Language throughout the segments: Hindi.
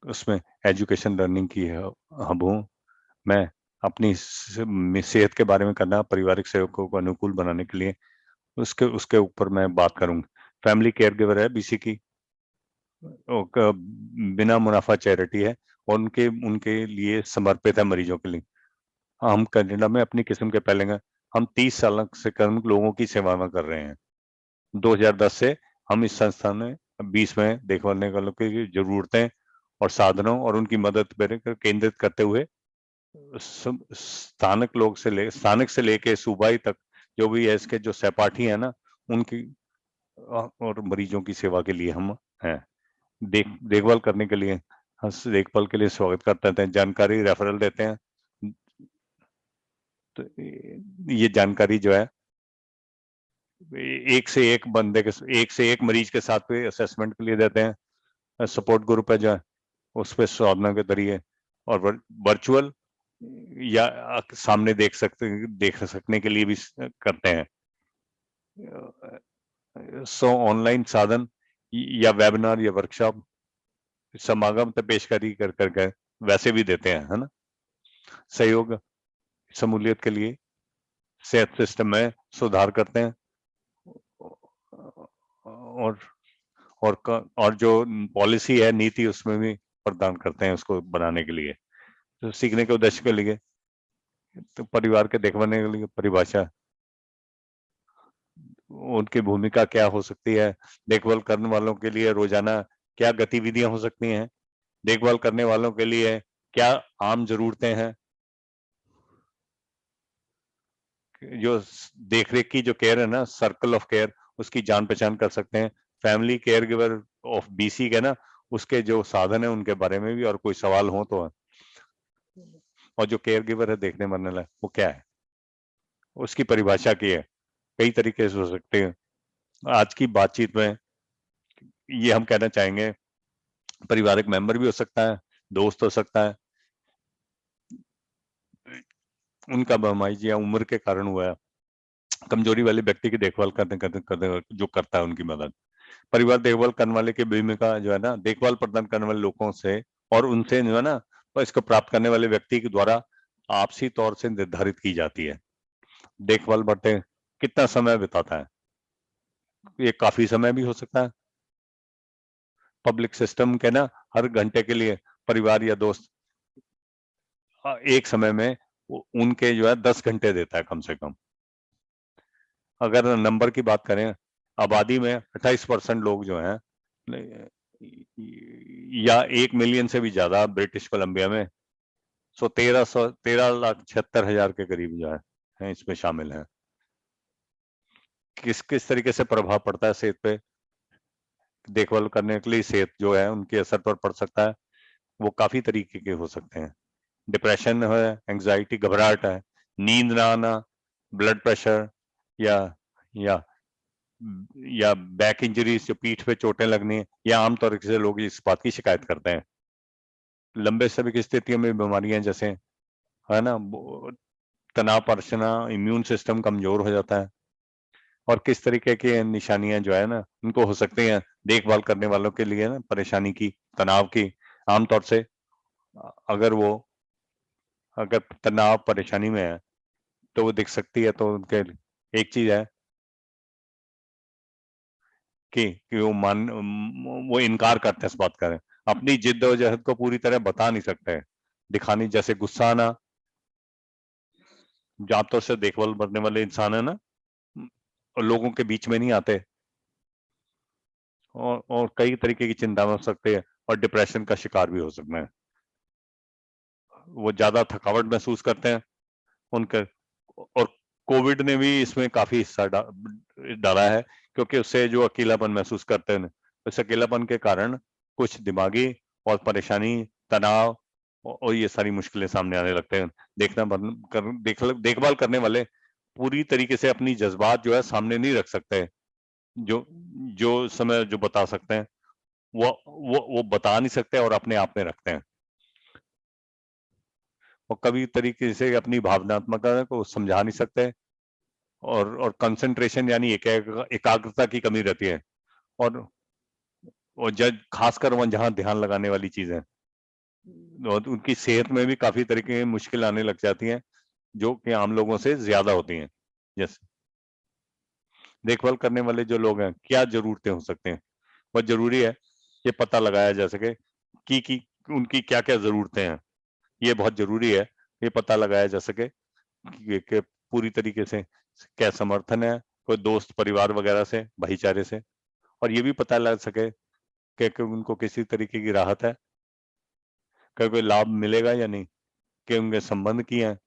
उसमें एजुकेशन लर्निंग की हब हूँ मैं। अपनी सेहत के बारे में करना, पारिवारिक सहयोग को अनुकूल बनाने के लिए उसके उसके ऊपर मैं बात करूंगा। फैमिली केयर गिवर है बीसी की, बिना मुनाफा चैरिटी है और उनके उनके लिए समर्पित है मरीजों के लिए। हम कनाडा में अपनी किस्म के पहले हम 30 साल से कम लोगों की सेवा में कर रहे हैं। 2010 से हम इस संस्थान में 20 में देखभाल वालों की जरूरतें और साधनों और उनकी मदद पर केंद्रित करते हुए स्थानिक से लेके सूबाई तक जो भी है इसके जो सहपाठी है ना, उनकी और मरीजों की सेवा के लिए हम हैं। देखभाल करने के लिए, देखभाल के लिए स्वागत करते हैं, जानकारी रेफरल देते हैं। तो ये जानकारी जो है एक से एक मरीज के साथ पे असेसमेंट के लिए देते हैं। सपोर्ट ग्रुप है जो है उस पर साधना के जरिए और वर्चुअल या सामने देख सकने के लिए भी करते हैं। ऑनलाइन साधन या वेबिनार या वर्कशॉप समागम पे पेशकारी कर करके वैसे भी देते हैं, है ना। सहयोग शमूलियत के लिए सेहत सिस्टम में सुधार करते हैं और और जो पॉलिसी है, नीति, उसमें भी प्रदान करते हैं उसको बनाने के लिए। तो सीखने के उद्देश्य के लिए तो परिवार के देखभाल के लिए परिभाषा, उनकी भूमिका क्या हो सकती है, देखभाल करने वालों के लिए रोजाना क्या गतिविधियां हो सकती हैं, देखभाल करने वालों के लिए क्या आम जरूरतें हैं, जो देखरेख की जो केयर है ना, सर्कल ऑफ केयर, उसकी जान पहचान कर सकते हैं। Family care giver of BC के ना, उसके जो साधन है उनके बारे में भी, और कोई सवाल हो तो है। और जो केयर गिवर है देखने मरने वाला वो क्या है, उसकी परिभाषा की है, कई तरीके से हो सकते हैं। आज की बातचीत में ये हम कहना चाहेंगे, पारिवारिक मेंबर भी हो सकता है, दोस्त हो सकता है, उनका बहमाइश या उम्र के कारण हुआ है, कमजोरी वाले व्यक्ति की देखभाल करने जो करता है उनकी मदद। परिवार देखभाल करने वाले की भूमिका जो है ना, देखभाल प्रदान करने वाले लोगों से और उनसे जो है ना, तो इसको प्राप्त करने वाले व्यक्ति के द्वारा आपसी तौर से निर्धारित की जाती है। देखभाल बढ़ते कितना समय बिताता है, ये काफी समय भी हो सकता है। पब्लिक सिस्टम के ना हर घंटे के लिए परिवार या दोस्त एक समय में उनके जो है 10 घंटे देता है कम से कम। अगर नंबर की बात करें, आबादी में 28% लोग जो हैं या 1 मिलियन से भी ज्यादा ब्रिटिश कोलंबिया में, 13,76,000 के करीब जो है इसमें शामिल हैं। किस किस तरीके से प्रभाव पड़ता है सेहत पे, देखभाल करने के लिए सेहत जो है उनके असर पर पड़ सकता है, वो काफी तरीके के हो सकते हैं। डिप्रेशन है, एंजाइटी, घबराहट है, नींद ना आना, ब्लड प्रेशर या या या बैक इंजरीज, जो पीठ पे चोटें लगनी, या आमतौर से लोग इस बात की शिकायत करते हैं। लंबे समय की स्थितियों में बीमारियां जैसे, है ना, तनाव परेशानी, इम्यून सिस्टम कमजोर हो जाता है, और किस तरीके की निशानियां जो है ना उनको हो सकती हैं देखभाल करने वालों के लिए ना, परेशानी की, तनाव की। आमतौर से अगर वो अगर तनाव परेशानी में है तो वो दिख सकती है, तो उनके एक चीज है कि वो इनकार करते हैं इस बात का, अपनी जिद्दोजहद को पूरी तरह बता नहीं सकते दिखानी, जैसे गुस्सा आना, जो आमतौर से देखभाल करने वाले इंसान है ना, और लोगों के बीच में नहीं आते, और कई तरीके की चिंता में हो सकते हैं, और डिप्रेशन का शिकार भी हो सकते हैं। वो ज्यादा थकावट महसूस करते हैं उनके, और कोविड ने भी इसमें काफी हिस्सा डाला है, क्योंकि उससे जो अकेलापन महसूस करते हैं, उस अकेलापन के कारण कुछ दिमागी और परेशानी, तनाव और ये सारी मुश्किलें सामने आने लगते हैं। देखभाल करने वाले पूरी तरीके से अपनी जज्बात जो है सामने नहीं रख सकते, जो जो समय जो बता सकते हैं वो बता नहीं सकते और अपने आप में रखते हैं, और कभी तरीके से अपनी भावनात्मकता को समझा नहीं सकते, और कंसंट्रेशन यानी एकाग्रता की कमी रहती है, और जब खासकर वह जहां ध्यान लगाने वाली चीज है, और उनकी सेहत में भी काफी तरीके की मुश्किल आने लग जाती हैं जो कि आम लोगों से ज्यादा होती हैं। जैसे देखभाल करने वाले जो लोग हैं, क्या जरूरतें हो सकते हैं, बहुत जरूरी है ये पता लगाया जा सके कि उनकी क्या क्या जरूरतें हैं। ये बहुत जरूरी है ये पता लगाया जा सके कि पूरी तरीके से क्या समर्थन है कोई दोस्त परिवार वगैरह से, भाईचारे से, और ये भी पता लग सके कि उनको किसी तरीके की राहत है, क्या कोई लाभ मिलेगा या नहीं, कि उनके संबंध की हैं,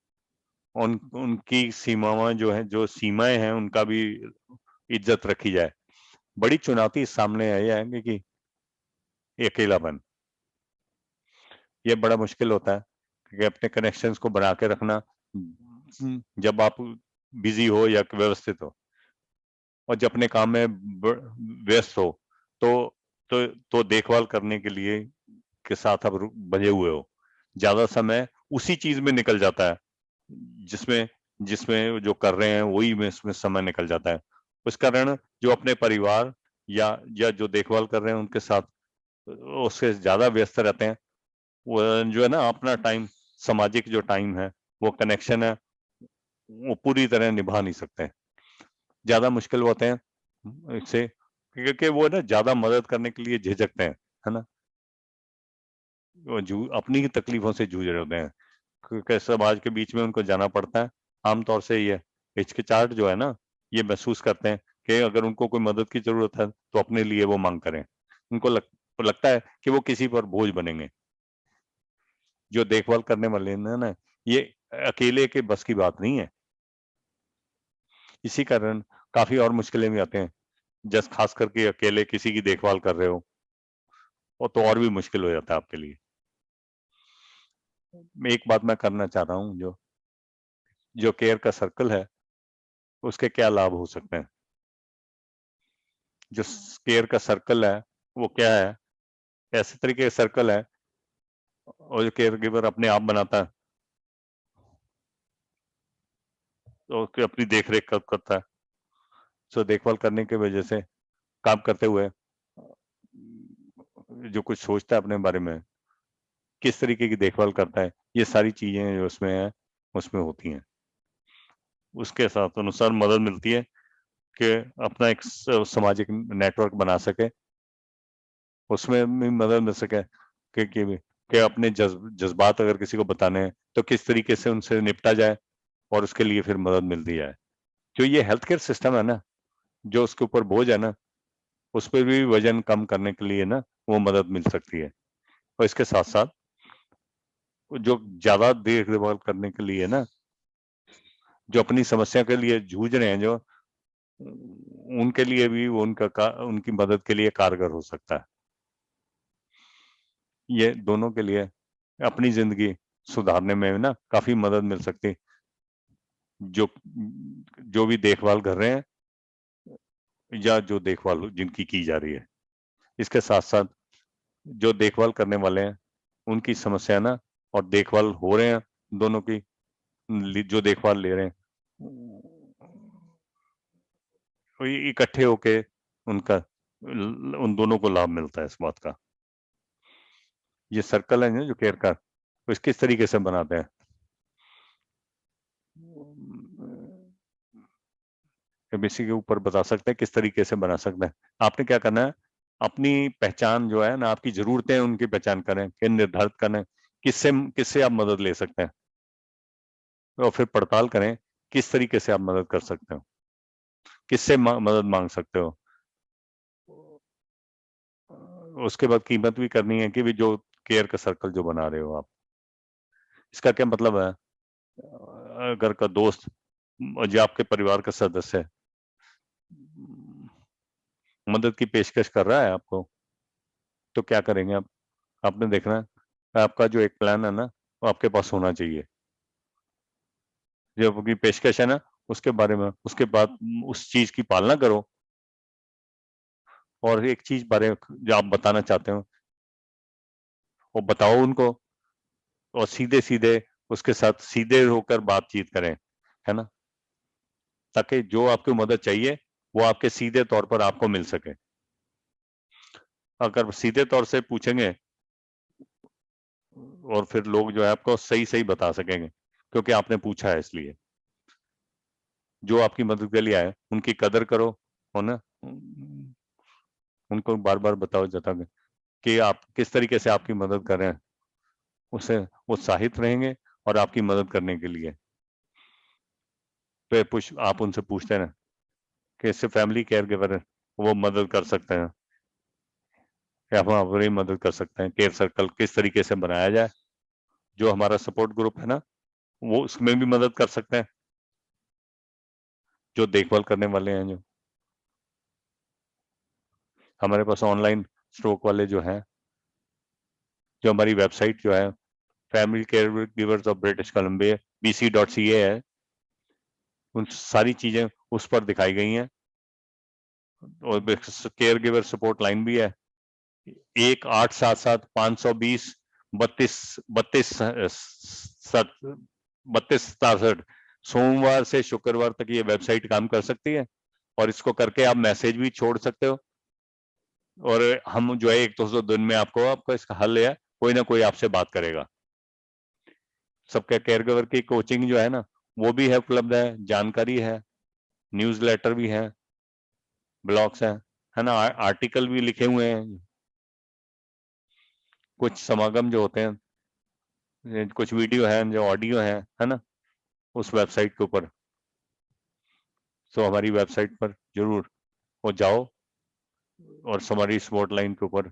उनकी सीमाएं जो है, जो सीमाएं हैं उनका भी इज्जत रखी जाए। बड़ी चुनौती सामने आई है कि अकेलापन, ये बड़ा मुश्किल होता है कि अपने कनेक्शंस को बना के रखना जब आप बिजी हो या व्यवस्थित हो, और जब अपने काम में व्यस्त हो तो देखभाल करने के लिए के साथ आप बंधे हुए हो, ज्यादा समय उसी चीज में निकल जाता है जिसमें जिसमें जो कर रहे हैं वही में इसमें समय निकल जाता है। उस कारण जो अपने परिवार या जो देखभाल कर रहे हैं उनके साथ उससे ज्यादा व्यस्त रहते हैं, वो जो है ना अपना टाइम, सामाजिक जो टाइम है, वो कनेक्शन है, वो पूरी तरह निभा नहीं सकते, ज्यादा मुश्किल होते हैं इससे, क्योंकि वो ना ज्यादा मदद करने के लिए झिझकते हैं, है ना, वो अपनी ही तकलीफों से जूझ रहे होते हैं, क्योंकि समाज के बीच में उनको जाना पड़ता है। आमतौर से ये हिचकिचाहट जो है ना, ये महसूस करते हैं कि अगर उनको कोई मदद की जरूरत है तो अपने लिए वो मांग करें, उनको लगता है कि वो किसी पर बोझ बनेंगे। जो देखभाल करने वाले हैं ना, ये अकेले के बस की बात नहीं है, इसी कारण काफी और मुश्किलें भी आते हैं, जस खास करके अकेले किसी की देखभाल कर रहे हो, वो तो और भी मुश्किल हो जाता है आपके लिए। एक बात मैं करना चाह रहा हूँ, जो जो केयर का सर्कल है उसके क्या लाभ हो सकते हैं। जो केयर का सर्कल है वो क्या है, ऐसे तरीके का सर्कल है, और जो केयर गिवर अपने आप बनाता है तो उसकी अपनी देख रेख करता है, तो देखभाल करने की वजह से काम करते हुए जो कुछ सोचता है अपने बारे में, किस तरीके की देखभाल करता है, ये सारी चीजें जो उसमें है उसमें होती हैं। उसके साथ अनुसार मदद मिलती है कि अपना एक सामाजिक नेटवर्क बना सके, उसमें भी मदद मिल सके कि अपने जज्बात अगर किसी को बताने हैं तो किस तरीके से उनसे निपटा जाए और उसके लिए फिर मदद मिलती जाए। जो ये हेल्थ केयर सिस्टम है ना, जो उसके ऊपर बोझ है ना, उस पर भी वजन कम करने के लिए ना वो मदद मिल सकती है। और इसके साथ साथ जो ज्यादा देखभाल करने के लिए ना, जो अपनी समस्या के लिए जूझ रहे हैं, जो उनके लिए भी वो उनकी मदद के लिए कारगर हो सकता है। ये दोनों के लिए अपनी जिंदगी सुधारने में ना काफी मदद मिल सकती, जो जो भी देखभाल कर रहे हैं या जो देखभाल जिनकी की जा रही है। इसके साथ साथ जो देखभाल करने वाले हैं उनकी समस्या ना, और देखभाल हो रहे हैं दोनों की, जो देखभाल ले रहे हैं वो इकट्ठे होके उनका उन दोनों को लाभ मिलता है इस बात का। ये सर्कल है ना जो केयर का, वो इस किस तरीके से बनाते हैं, एबीसी के ऊपर बता सकते हैं किस तरीके से बना सकते हैं। आपने क्या करना है, अपनी पहचान जो है ना, आपकी जरूरतें उनकी पहचान करें, कि निर्धारित करें किससे किससे आप मदद ले सकते हैं, और फिर पड़ताल करें किस तरीके से आप मदद कर सकते हो, किससे मदद मांग सकते हो। उसके बाद कीमत भी करनी है कि भी जो केयर का सर्कल जो बना रहे हो आप, इसका क्या मतलब है, अगर का दोस्त जो आपके परिवार का सदस्य है मदद की पेशकश कर रहा है आपको, तो क्या करेंगे आप, आपने देखना है आपका जो एक प्लान है ना वो आपके पास होना चाहिए, जो आपकी पेशकश है ना उसके बारे में, उसके बाद उस चीज की पालना करो, और एक चीज बारे जो आप बताना चाहते हो वो बताओ उनको, और सीधे सीधे उसके साथ सीधे होकर बातचीत करें, है ना, ताकि जो आपको मदद चाहिए वो आपके सीधे तौर पर आपको मिल सके। अगर सीधे तौर से पूछेंगे और फिर लोग जो है आपको सही सही बता सकेंगे, क्योंकि आपने पूछा है। इसलिए जो आपकी मदद के लिए आए उनकी कदर करो, हो ना, उनको बार बार बताओ जता कि आप किस तरीके से आपकी मदद कर रहे हैं, उससे उत्साहित रहेंगे और आपकी मदद करने के लिए। फिर आप उनसे पूछते हैं कि इससे फैमिली केयर गिवर वो मदद कर सकते हैं या हम आपकी मदद कर सकते हैं। केयर सर्कल किस तरीके से बनाया जाए, जो हमारा सपोर्ट ग्रुप है ना, वो उसमें भी मदद कर सकते हैं, जो देखभाल करने वाले हैं। जो हमारे पास ऑनलाइन स्ट्रोक वाले जो हैं, जो हमारी वेबसाइट जो है family care givers of British Columbia bc.ca है, उन सारी चीजें उस पर दिखाई गई हैं। और केयर गिवर सपोर्ट लाइन भी है, 1-877-520-32-62 सोमवार से शुक्रवार तक ये वेबसाइट काम कर सकती है, और इसको करके आप मैसेज भी छोड़ सकते हो। और हम जो है 1-2 दिन में आपको इसका हल है, कोई ना कोई आपसे बात करेगा। सबके केयर गिवर की कोचिंग जो है ना, वो भी है, उपलब्ध है, जानकारी है, न्यूज़लेटर भी है, ब्लॉग्स है ना, आर्टिकल भी लिखे हुए हैं, कुछ समागम जो होते हैं, कुछ वीडियो है, जो ऑडियो है ना, उस वेबसाइट के ऊपर। तो हमारी वेबसाइट पर जरूर वो जाओ और हमारी सपोर्ट लाइन के ऊपर,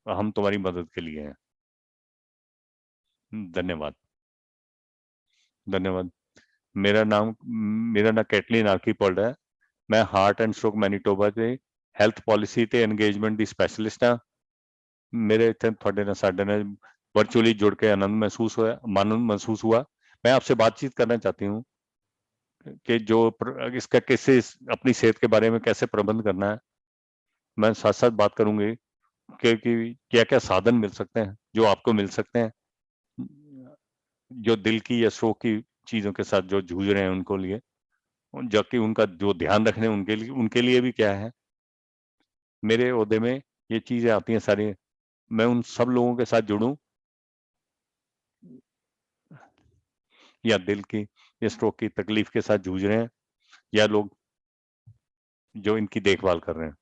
हम तुम्हारी मदद के लिए हैं। धन्यवाद। धन्यवाद। मेरा नाम कैटलिन आर्कीपोल्ड है। मैं हार्ट एंड स्ट्रोक मैनीटोबा के हेल्थ पॉलिसी ਤੇ एंगेजमेंट ਦੀ स्पैशलिस्ट हाँ। मेरे इतने ਤੁਹਾਡੇ ਨਾਲ ਸਾਡੇ ਨਾਲ वर्चुअली जुड़ के आनंद महसूस हुआ। मैं आपसे बातचीत करना चाहती हूँ कि जो इसका कैसे अपनी सेहत के बारे में कैसे प्रबंध करना है। मैं साथ साथ बात करूंगी कि क्या क्या साधन मिल सकते हैं जो आपको मिल सकते हैं, जो दिल की या स्ट्रोक की चीजों के साथ जो जूझ रहे हैं उनको लिए, जबकि उनका जो ध्यान रखने उनके लिए भी क्या है। मेरे ओहदे में ये चीजें आती हैं सारी। मैं उन सब लोगों के साथ जुड़ूं या दिल की या स्ट्रोक की तकलीफ के साथ जूझ रहे हैं, या लोग जो इनकी देखभाल कर रहे हैं,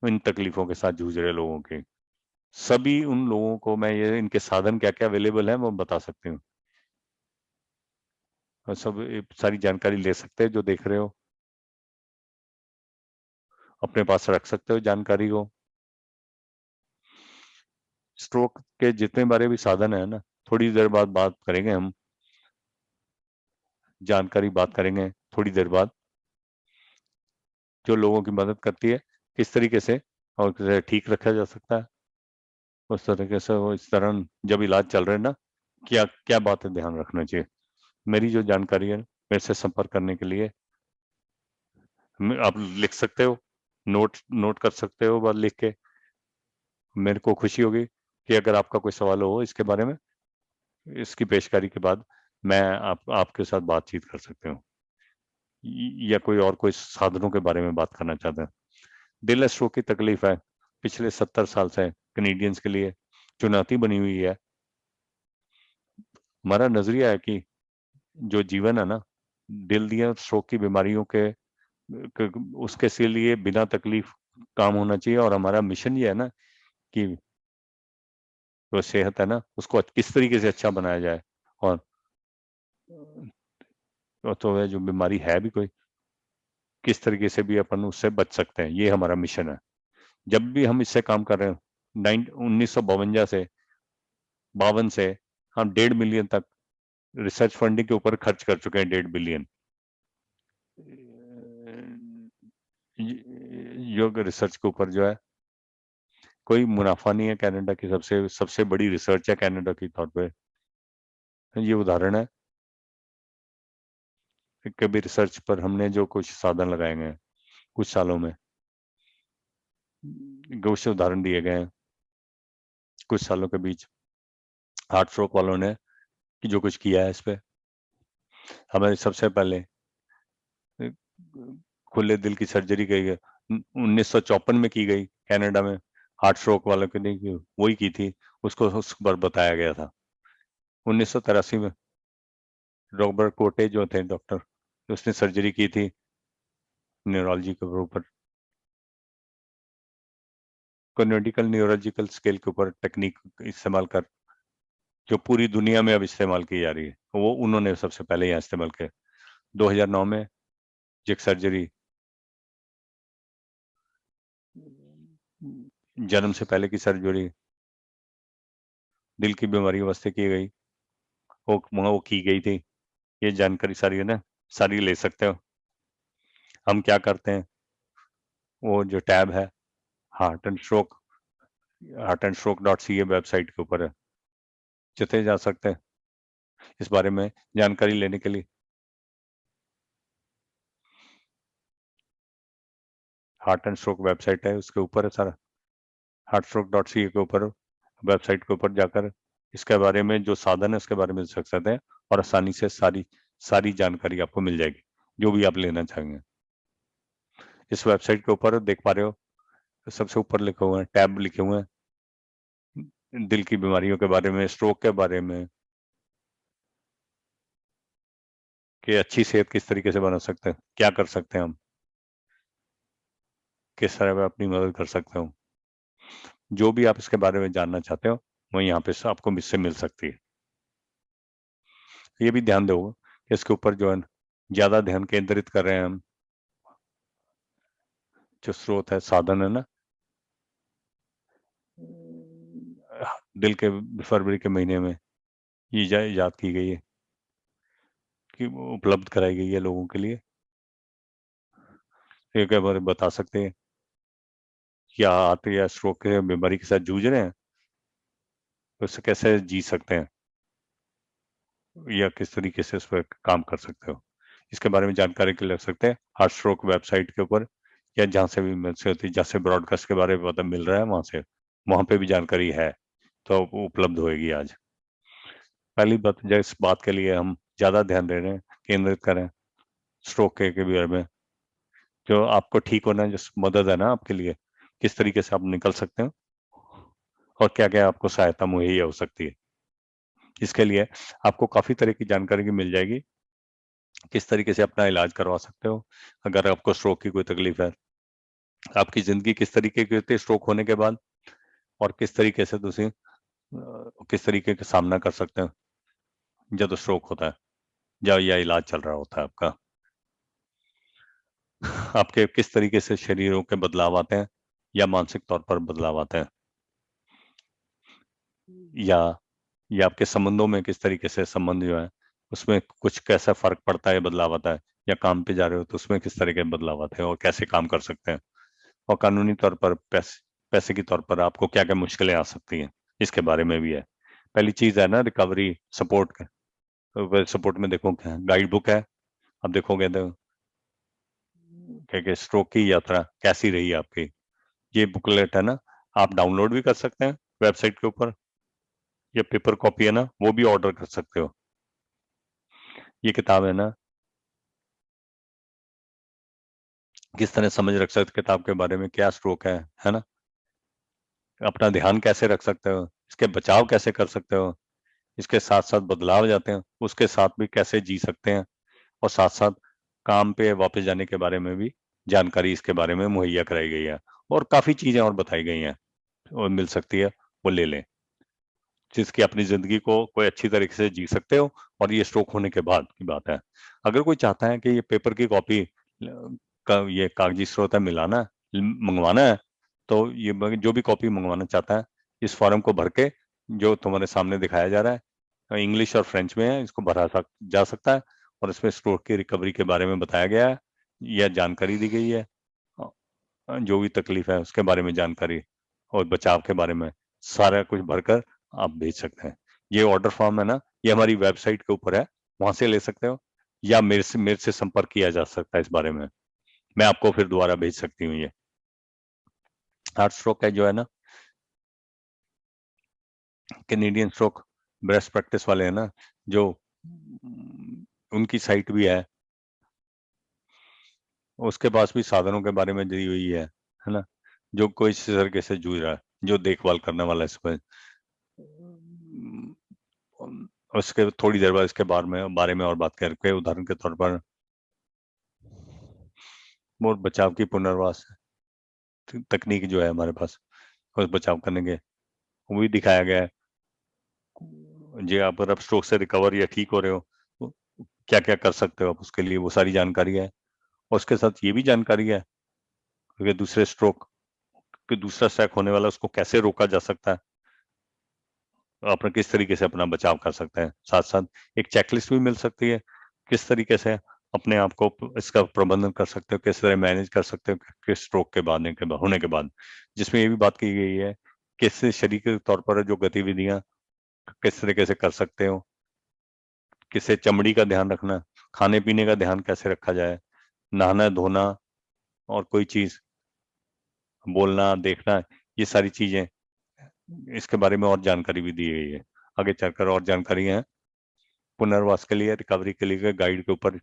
इन तकलीफों के साथ जूझ रहे लोगों के, सभी उन लोगों को मैं ये इनके साधन क्या क्या अवेलेबल है वो बता सकती हूँ, और सब सारी जानकारी ले सकते हैं। जो देख रहे हो अपने पास रख सकते हो जानकारी को। स्ट्रोक के जितने बारे भी साधन है ना, थोड़ी देर बाद बात करेंगे हम, जानकारी बात करेंगे थोड़ी देर बाद, जो लोगों की मदद करती है किस तरीके से और ठीक रखा जा सकता है। उस तरीके से वो इस तरह जब इलाज चल रहे हैं ना, क्या क्या बातें ध्यान रखना चाहिए। मेरी जो जानकारी है मेरे से संपर्क करने के लिए आप लिख सकते हो, नोट कर सकते हो बात लिख के। मेरे को खुशी होगी कि अगर आपका कोई सवाल हो इसके बारे में, इसकी पेशकारी के बाद मैं आपके साथ बातचीत कर सकती हूँ, या कोई और कोई साधनों के बारे में बात करना चाहते हैं। दिल स्ट्रोक की तकलीफ है, पिछले 70 साल से कनेडियंस के लिए चुनौती बनी हुई है। हमारा नजरिया है कि जो जीवन है ना, दिल दिया स्ट्रोक की बीमारियों के उसके से लिए बिना तकलीफ काम होना चाहिए। और हमारा मिशन ये है ना कि जो सेहत है ना उसको किस तरीके से अच्छा बनाया जाए, और तो वह जो बीमारी है भी कोई, किस तरीके से भी अपन उससे बच सकते हैं, ये हमारा मिशन है। जब भी हम इससे काम कर रहे हैं 1952 से 52 से हम 1.5 मिलियन तक रिसर्च फंडिंग के ऊपर खर्च कर चुके हैं, 1.5 बिलियन योग रिसर्च के ऊपर जो है। कोई मुनाफा नहीं है, कनाडा की सबसे सबसे बड़ी रिसर्च है कनाडा की तौर पे, ये उदाहरण है। कभी रिसर्च पर हमने जो कुछ साधन लगाए गए हैं कुछ सालों में, कुछ उदाहरण दिए गए हैं कुछ सालों के बीच, हार्ट स्ट्रोक वालों ने कि जो कुछ किया है इस पे। हमारे सबसे पहले खुले दिल की सर्जरी की गई 1954 में की गई कनाडा में, हार्ट स्ट्रोक वालों की नहीं वही की थी, उसको उस पर बताया गया था 1983 में। रॉबर्ट कोटे जो थे डॉक्टर, उसने सर्जरी की थी न्यूरोलॉजी के ऊपर, कॉग्निटिव न्यूरोलॉजिकल स्केल के ऊपर टेक्निक इस्तेमाल कर, जो पूरी दुनिया में अब इस्तेमाल की जा रही है, वो उन्होंने सबसे पहले यहाँ इस्तेमाल किया 2009 में। जिक सर्जरी जन्म से पहले की सर्जरी, दिल की बीमारी वास्ते की गई, वो की गई थी। ये जानकारी सारी है ना, सारी ले सकते हो। हम क्या करते हैं, वो जो टैब है heart and stroke, heartandStroke.ca website के ऊपर है, जितने जा सकते हैं इस बारे में जानकारी लेने के लिए। हार्ट एंड स्ट्रोक वेबसाइट है, उसके ऊपर है सारा, heartstroke.ca के ऊपर, वेबसाइट के ऊपर जाकर इसके बारे में जो साधन है उसके बारे में सीख सकते हैं, और आसानी से सारी सारी जानकारी आपको मिल जाएगी जो भी आप लेना चाहेंगे। इस वेबसाइट के ऊपर देख पा रहे हो, सबसे ऊपर लिखे हुए हैं, टैब लिखे हुए हैं दिल की बीमारियों के बारे में, स्ट्रोक के बारे में, कि अच्छी सेहत किस तरीके से बना सकते हैं, क्या कर सकते हैं हम, किस तरह मैं अपनी मदद कर सकता हूँ। जो भी आप इसके बारे में जानना चाहते हो वो यहाँ पे आपको मुझसे मिल सकती है। ये भी ध्यान दो कि इसके ऊपर जो है ज्यादा ध्यान केंद्रित कर रहे हैं हम, जो स्रोत है साधन है ना, दिल के फरवरी के महीने में ये इजाद की गई है, कि उपलब्ध कराई गई है लोगों के लिए। एक बार बता सकते हैं या हार्ट या स्ट्रोक के बीमारी के साथ जूझ रहे हैं तो उससे कैसे जी सकते हैं, या किस तरीके से उस पर काम कर सकते हो, इसके बारे में जानकारी के ले सकते हैं हार्ट स्ट्रोक वेबसाइट के ऊपर, या जहाँ से भी मिल सकती है, जैसे ब्रॉडकास्ट के बारे में पता मिल रहा है वहां से, वहां पे भी जानकारी है तो उपलब्ध होएगी आज। पहली बात जो इस बात के लिए हम ज्यादा ध्यान दे रहे हैं, केंद्रित करें स्ट्रोक के बारे में, जो आपको ठीक होना है, जो मदद है ना आपके लिए, किस तरीके से आप निकल सकते हो और क्या क्या आपको सहायता मुहैया हो सकती है। इसके लिए आपको काफी तरह की जानकारी की मिल जाएगी, किस तरीके से अपना इलाज करवा सकते हो अगर आपको स्ट्रोक की कोई तकलीफ है, आपकी जिंदगी किस तरीके की होती है स्ट्रोक होने के बाद, और किस तरीके से तुम किस तरीके का सामना कर सकते हो जब स्ट्रोक होता है या इलाज चल रहा होता है आपका। आपके किस तरीके से शरीरों के बदलाव आते हैं या मानसिक तौर पर बदलाव आते हैं, या आपके संबंधों में किस तरीके से संबंध जो है उसमें कुछ कैसा फर्क पड़ता है, बदलाव आता है, या काम पे जा रहे हो तो उसमें किस तरह के बदलाव आते हैं और कैसे काम कर सकते हैं, और कानूनी तौर पर पैसे के तौर पर आपको क्या क्या मुश्किलें आ सकती हैं, इसके बारे में भी है। पहली चीज है ना रिकवरी सपोर्ट का, तो सपोर्ट में देखो क्या गाइड बुक है, अब देखोगे तो क्या स्ट्रोक की यात्रा कैसी रही आपकी, ये बुकलेट है ना, आप डाउनलोड भी कर सकते हैं वेबसाइट के ऊपर, या पेपर कॉपी है ना वो भी ऑर्डर कर सकते हो। ये किताब है ना, किस तरह समझ रख सकते किताब के बारे में, क्या स्ट्रोक है ना, अपना ध्यान कैसे रख सकते हो, इसके बचाव कैसे कर सकते हो, इसके साथ साथ बदलाव जाते हैं उसके साथ भी कैसे जी सकते हैं, और साथ साथ काम पे वापस जाने के बारे में भी जानकारी इसके बारे में मुहैया कराई गई है, और काफी चीजें और बताई गई हैं और मिल सकती है, वो ले लें जिसकी अपनी जिंदगी को कोई अच्छी तरीके से जी सकते हो। और ये स्ट्रोक होने के बाद की बात है, अगर कोई चाहता है कि ये पेपर की कॉपी का ये कागजी स्रोत है मिलाना है, मंगवाना है, तो ये जो भी कॉपी मंगवाना चाहता है इस फॉर्म को भर के, जो तुम्हारे सामने दिखाया जा रहा है इंग्लिश और फ्रेंच में है, इसको भरा जा सकता है, और इसमें स्ट्रोक की रिकवरी के बारे में बताया गया है या जानकारी दी गई है, जो भी तकलीफ है उसके बारे में जानकारी और बचाव के बारे में सारा कुछ भरकर आप भेज सकते हैं। ये ऑर्डर फॉर्म है ना, ये हमारी वेबसाइट के ऊपर है, वहां से ले सकते हो, या मेरे से संपर्क किया जा सकता है इस बारे में, मैं आपको फिर दोबारा भेज सकती हूँ। ये हार्ट स्ट्रोक है जो है ना, कैनेडियन स्ट्रोक बेस्ट प्रैक्टिस वाले हैं ना, जो उनकी साइट भी है, उसके पास भी साधनों के बारे में दी हुई है ना, जो कोई इस तरीके से जूझ रहा है, जो देखभाल करने वाला है इसमें, उसके थोड़ी देर बाद इसके बारे में और बात करके, उदाहरण के तौर पर मोर बचाव की पुनर्वास तकनीक जो है हमारे पास, उस बचाव करने के वो भी दिखाया गया है। जी आप अगर स्ट्रोक से रिकवर या ठीक हो रहे हो तो क्या क्या कर सकते हो आप, उसके लिए वो सारी जानकारी है। और उसके साथ ये भी जानकारी है कि दूसरे स्ट्रोक कि दूसरा स्ट्रोक होने वाला उसको कैसे रोका जा सकता है, अपना किस तरीके से अपना बचाव कर सकते हैं। साथ साथ एक चेकलिस्ट भी मिल सकती है, किस तरीके से अपने आप को इसका प्रबंधन कर सकते हो, किस तरह मैनेज कर सकते हो किस स्ट्रोक के बाद होने के बाद, जिसमें ये भी बात की गई है किस शरीर के तौर पर जो गतिविधियां किस तरीके से कर सकते हो, किससे चमड़ी का ध्यान रखना, खाने पीने का ध्यान कैसे रखा जाए, नहाना धोना और कोई चीज बोलना देखना, ये सारी चीजें इसके बारे में और जानकारी भी दी गई है। आगे चलकर और जानकारी है पुनर्वास के लिए, रिकवरी के लिए गाइड के ऊपर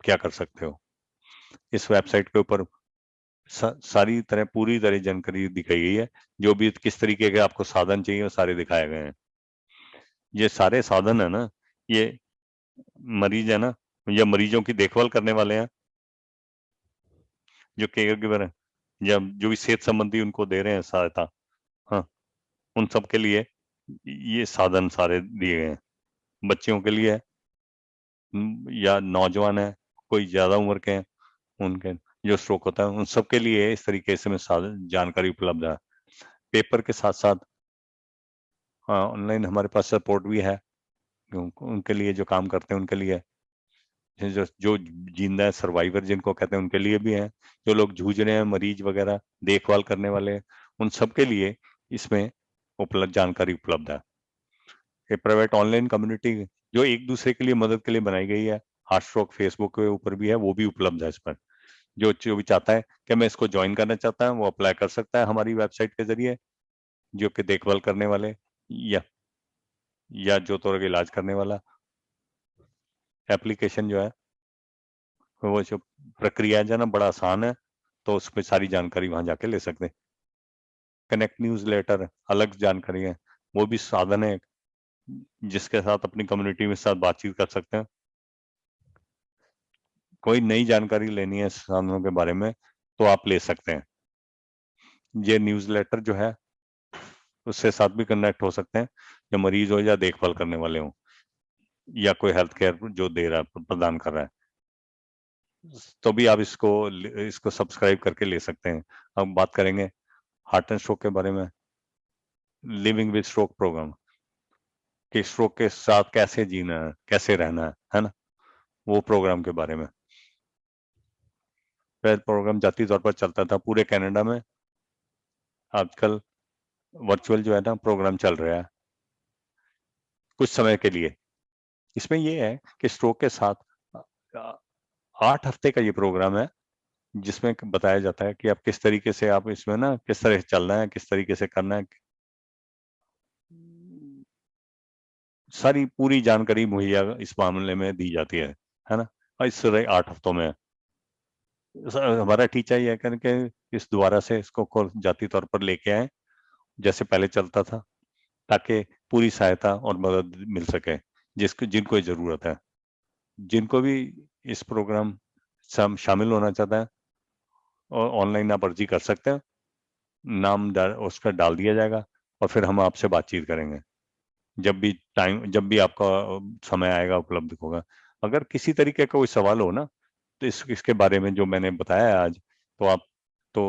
क्या कर सकते हो। इस वेबसाइट के ऊपर सारी तरह पूरी तरह जानकारी दिखाई गई है, जो भी किस तरीके के आपको साधन चाहिए वो सारे दिखाए गए हैं। ये सारे साधन है ना, ये मरीज है ना या मरीजों की देखभाल करने वाले हैं जो केयर गिवर है या जो भी सेहत संबंधी उनको दे रहे हैं सहायता, हाँ, उन सब के लिए ये साधन सारे दिए गए हैं। बच्चों के लिए या नौजवान है, कोई ज्यादा उम्र के हैं, उनके जो स्ट्रोक होता है उन सब के लिए इस तरीके से में जानकारी उपलब्ध है। पेपर के साथ साथ हाँ ऑनलाइन हमारे पास सपोर्ट भी है उनके लिए जो काम करते हैं उनके लिए, जो जिंदा है सर्वाइवर जिनको कहते हैं उनके लिए भी है, जो लोग जूझ रहे हैं मरीज वगैरह देखभाल करने वाले, उन सब के लिए इसमें उपलब्ध जानकारी उपलब्ध है। ये प्राइवेट ऑनलाइन कम्युनिटी जो एक दूसरे के लिए मदद के लिए बनाई गई है, हार्ट स्ट्रोक फेसबुक के ऊपर भी है, वो भी उपलब्ध है इस पर। जो भी चाहता है कि मैं इसको ज्वाइन करना चाहता हूँ वो अप्लाई कर सकता है हमारी वेबसाइट के जरिए, जो कि देखभाल करने वाले या जो तो इलाज करने वाला एप्लीकेशन जो है वो जो प्रक्रिया है ना बड़ा आसान है, तो उसमें सारी जानकारी वहां जाके ले सकते हैं। कनेक्ट न्यूज लेटर अलग जानकारी है, वो भी साधन है जिसके साथ अपनी कम्युनिटी में साथ बातचीत कर सकते हैं। कोई नई जानकारी लेनी है साधनों के बारे में तो आप ले सकते हैं। ये न्यूज लेटर जो है उससे साथ भी कनेक्ट हो सकते हैं, जो मरीज हो या देखभाल करने वाले हो या कोई हेल्थ केयर जो दे रहा है प्रदान कर रहा है, तो भी आप इसको सब्सक्राइब करके ले सकते हैं। अब बात करेंगे हार्ट एंड स्ट्रोक के बारे में, लिविंग विद स्ट्रोक प्रोग्राम कि स्ट्रोक के साथ कैसे जीना है, कैसे रहना है ना, वो प्रोग्राम के बारे में। पहले प्रोग्राम जाती तौर पर चलता था पूरे कनाडा में, आजकल वर्चुअल जो है ना प्रोग्राम चल रहा है कुछ समय के लिए। इसमें ये है कि स्ट्रोक के साथ 8 हफ्ते का ये प्रोग्राम है जिसमें बताया जाता है कि आप किस तरीके से आप इसमें ना किस तरह से चलना है, किस तरीके से करना है, सारी पूरी जानकारी मुहैया इस मामले में दी जाती है ना। और इस तरह 8 हफ्तों में हमारा टीचर ये है कि इस दोबारा से इसको जाती तौर पर लेके आए जैसे पहले चलता था, ताकि पूरी सहायता और मदद मिल सके जिनको ये जरूरत है। जिनको भी इस प्रोग्राम शामिल होना चाहता है और ऑनलाइन आप अर्जी कर सकते हैं, नाम उसका डाल दिया जाएगा और फिर हम आपसे बातचीत करेंगे जब भी आपका समय आएगा उपलब्ध होगा। अगर किसी तरीके का कोई सवाल हो ना तो इसके बारे में जो मैंने बताया आज, तो आप तो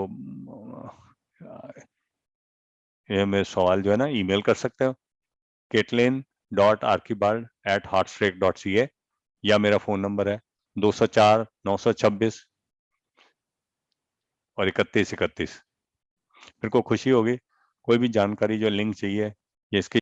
ये मेरे सवाल जो है ना ईमेल कर सकते हो caitlin.archibald@heartstreak.ca या मेरा फोन नंबर है 204-926 और 31-31। मेरे को खुशी होगी कोई भी जानकारी जो लिंक चाहिए या इसकी